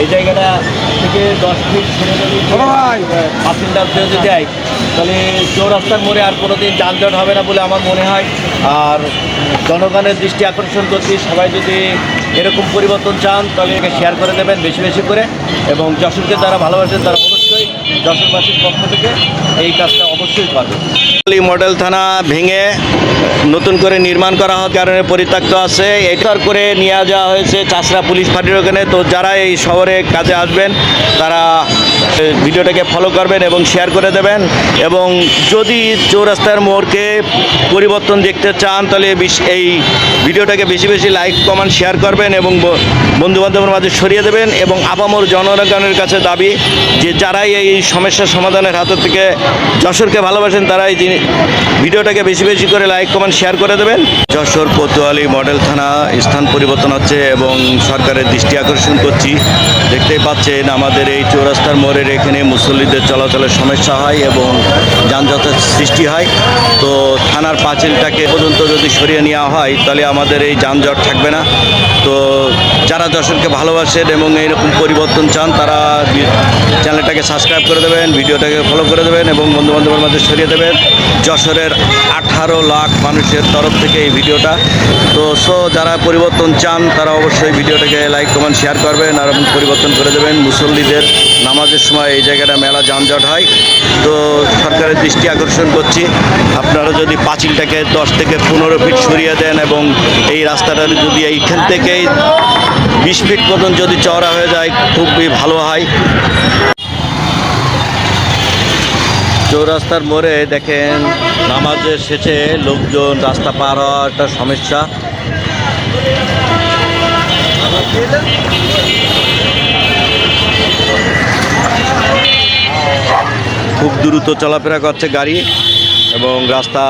এই জায়গাটা থেকে 10 ফিট সরে যদি পাঁচিলটা যদি যায় তাহলে চৌরাস্তার মোড়ে আর কোনোদিন যানজট হবে না বলে আমার মনে হয়। আর জনগণের দৃষ্টি আকর্ষণ করছি, সবাই যদি এরকম পরিবর্তন চান তাহলে একে শেয়ার করে দেবেন বেশি বেশি করে, এবং যশোরকে যারা ভালোবাসেন তারা অবশ্যই যশোরবাসীর পক্ষ থেকে এই কাজটা অবশ্যই করবে। মডেল থানা ভেঙে নতুন করে নির্মাণ করা হওয়ার কারণে পরিত্যক্ত আছে, এটার করে নিয়ে যাওয়া হয়েছে চাষরা পুলিশ ফাঁড়ির ওখানে। তো যারা এই শহরে কাজে আসবেন তারা ভিডিওটাকে ফলো করবেন এবং শেয়ার করে দেবেন, এবং যদি চৌরাস্তার মোড়কে পরিবর্তন দেখতে চান তাহলে এই ভিডিওটাকে বেশি বেশি লাইক কমেন্ট শেয়ার করবেন এবং বন্ধুবান্ধবের মাঝে ছড়িয়ে দেবেন। এবং আপামর জনগণের কাছে দাবি যে যারাই এই সমস্যার সমাধানের হাত থেকে যশোরকে ভালোবাসেন তারা এই ভিডিওটাকে বেশি বেশি করে লাইক কমেন্ট শেয়ার করে দেবেন। যশোর কোতোয়ালি মডেল থানা স্থান পরিবর্তন হচ্ছে এবং সরকারের দৃষ্টি আকর্ষণ করছি। দেখতেই পাচ্ছেন আমাদের এই চৌরাস্তার মোড়ের এখানে মুসল্লিদের চলাচলের সমস্যা হয় এবং যানজটের সৃষ্টি হয়। তো থানার পাঁচিলটাকে পর্যন্ত যদি সরিয়ে নেওয়া হয় তাহলে আমাদের এই যানজট থাকবে না। তো যারা যশোরকে ভালোবাসেন এবং এইরকম পরিবর্তন চান তারা চ্যানেলটাকে সাবস্ক্রাইব করে দেবেন, ভিডিওটাকে ফলো করে দেবেন এবং বন্ধুবান্ধবের মাঝে ছড়িয়ে দেবেন। যশোরের 18 লাখ মানুষের তরফ থেকে এই ভিডিওটা। তো যারা পরিবর্তন চান তারা অবশ্যই ভিডিওটাকে লাইক কমেন্ট শেয়ার করবেন আর পরিবর্তন করে দেবেন। মুসল্লিদের নামাজের সময় এই জায়গাটা মেলা যানজট হয়। তো সরকারের দৃষ্টি আকর্ষণ করছি, আপনারা যদি পাঁচিলটাকে 10 থেকে 15 ফিট সরিয়ে দেন এবং এই রাস্তাটা যদি এইখান থেকেই 20 ফিট পর্যন্ত যদি চওড়া হয়ে যায় খুবই ভালো হয়। চৌরাস্তার মোড়ে দেখেন নামাজের শেষে লোকজন রাস্তা পার হওয়া একটা সমস্যা। খুব দ্রুত চলাফেরা করছে গাড়ি এবং রাস্তা